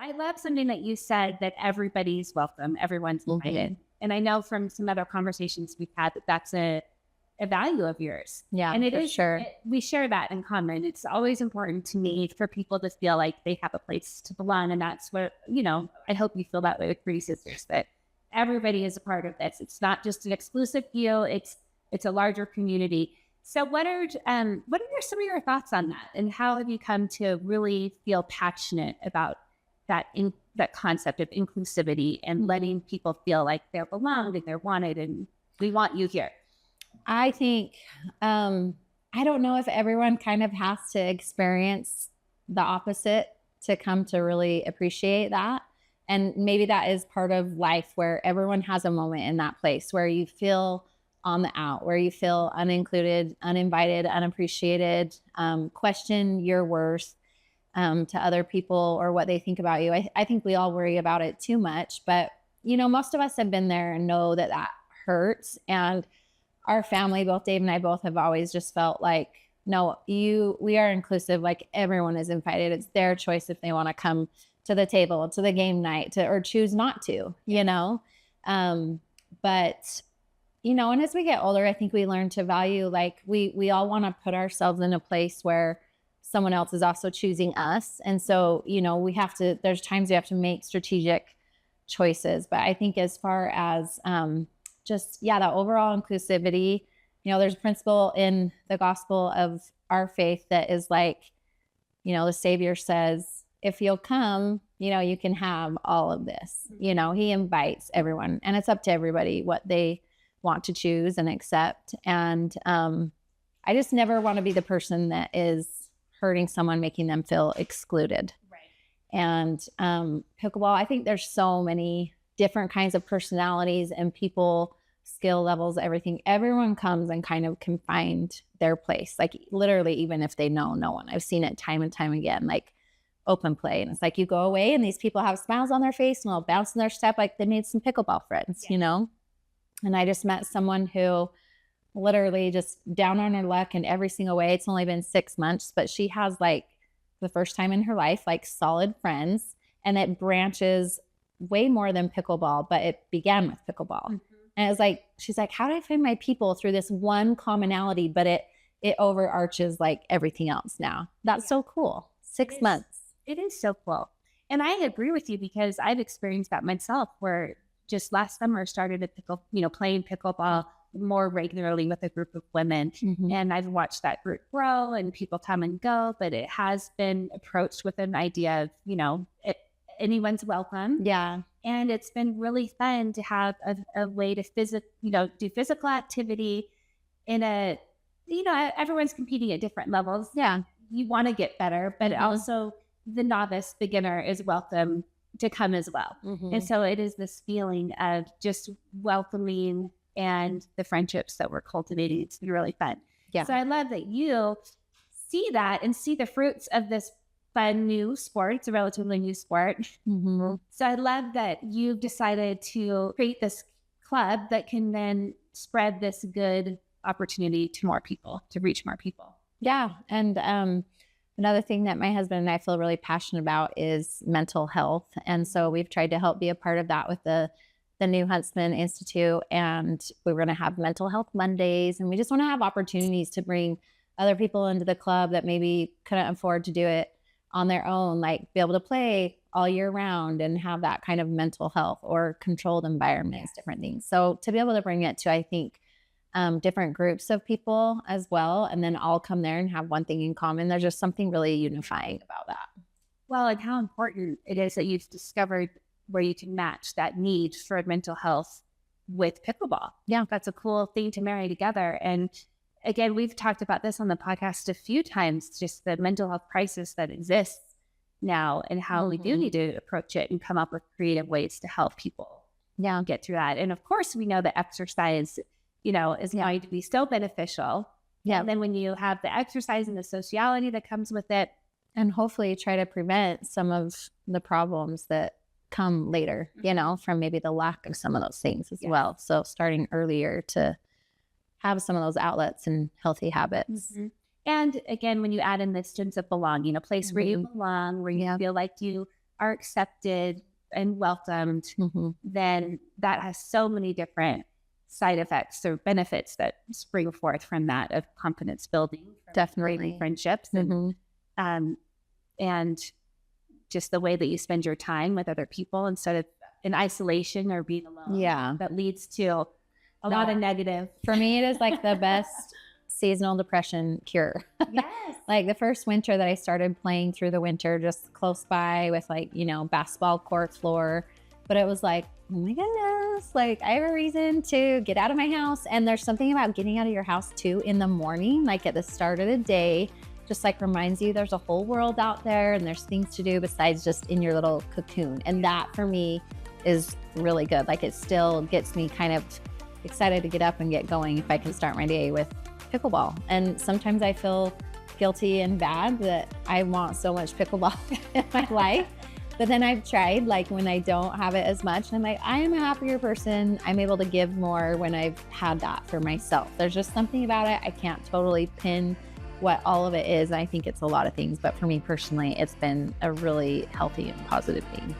I love something that you said, that everybody's welcome, everyone's invited. And I know from some other conversations we've had that that's a value of yours. Yeah, And it for is, sure. we share that in common. It's always important to me for people to feel like they have a place to belong. And that's what, I hope you feel that way with Three Sisters, that everybody is a part of this. It's not just an exclusive deal. It's a larger community. So what are some of your thoughts on that? And how have you come to really feel passionate about that concept of inclusivity and letting people feel like they're belonged and they're wanted and we want you here? I think, I don't know if everyone kind of has to experience the opposite to come to really appreciate that. And maybe that is part of life, where everyone has a moment in that place where you feel on the out, where you feel unincluded, uninvited, unappreciated, question your worth to other people or what they think about you. I think we all worry about it too much, but most of us have been there and know that hurts. And our family, both Dave and I both have always just felt like, no, we are inclusive. Like, everyone is invited. It's their choice if they want to come to the table, to the game night, or choose not to, but and as we get older, I think we learn to value, like, we all want to put ourselves in a place where someone else is also choosing us. And so, there's times we have to make strategic choices. But I think as far as, the overall inclusivity, there's a principle in the gospel of our faith that is like, the Savior says, if you'll come, you can have all of this. He invites everyone, and it's up to everybody what they want to choose and accept. And I just never want to be the person that is hurting someone, making them feel excluded. Right. And pickleball, I think there's so many different kinds of personalities and people, skill levels, everything. Everyone comes and kind of can find their place. Like, literally, even if they know no one. I've seen it time and time again, like open play. And it's like, you go away and these people have smiles on their face and they'll bounce in their step like they made some pickleball friends, And I just met someone who literally just down on her luck in every single way. It's only been 6 months, but she has, like, the first time in her life, like, solid friends. And it branches way more than pickleball, but it began with pickleball. Mm-hmm. And it was like, she's like, how do I find my people through this one commonality? But it overarches like everything else now. That's so cool. 6 months. It is so cool. And I agree with you, because I've experienced that myself, where just last summer started playing pickleball more regularly with a group of women. Mm-hmm. And I've watched that group grow and people come and go, but it has been approached with an idea of, anyone's welcome. Yeah. And it's been really fun to have a way to do physical activity in everyone's competing at different levels. Yeah. You want to get better, but also the novice beginner is welcome to come as well. Mm-hmm. And so it is this feeling of just welcoming and the friendships that we're cultivating. It's been really fun. Yeah. So I love that you see that and see the fruits of this fun new sport. It's a relatively new sport. Mm-hmm. So I love that you've decided to create this club that can then spread this good opportunity to more people, to reach more people. Yeah. And another thing that my husband and I feel really passionate about is mental health. And so we've tried to help be a part of that with the New Huntsman Institute. And we're going to have mental health Mondays. And we just want to have opportunities to bring other people into the club that maybe couldn't afford to do it on their own, like be able to play all year round and have that kind of mental health or controlled environments, different things. So to be able to bring it to, I think, different groups of people as well, and then all come there and have one thing in common. There's just something really unifying about that. Well, and how important it is that you've discovered where you can match that need for mental health with pickleball. Yeah. That's a cool thing to marry together. And again, we've talked about this on the podcast a few times, just the mental health crisis that exists now and how we do need to approach it and come up with creative ways to help people get through that. And of course, we know that exercise, is going to be so beneficial. Yeah. And then when you have the exercise and the sociality that comes with it, and hopefully try to prevent some of the problems that come later, from maybe the lack of some of those things as well. So starting earlier to have some of those outlets and healthy habits. Mm-hmm. And again, when you add in this sense of belonging, a place where you belong, where you feel like you are accepted and welcomed, then that has so many different side effects or benefits that spring forth from that, of confidence building, Definitely. creating friendships, and just the way that you spend your time with other people instead of in isolation or being alone. Yeah. That leads to a lot of negative. For me, it is like the best seasonal depression cure. Yes. Like the first winter that I started playing through the winter, just close by with like, basketball court floor. But it was like, oh my goodness, like I have a reason to get out of my house. And there's something about getting out of your house too in the morning, like at the start of the day, just like reminds you there's a whole world out there and there's things to do besides just in your little cocoon. And that for me is really good. Like it still gets me kind of excited to get up and get going if I can start my day with pickleball. And sometimes I feel guilty and bad that I want so much pickleball in my life. But then I've tried, like when I don't have it as much, and I'm like, I am a happier person. I'm able to give more when I've had that for myself. There's just something about it. I can't totally pin what all of it is. I think it's a lot of things, but for me personally, it's been a really healthy and positive thing.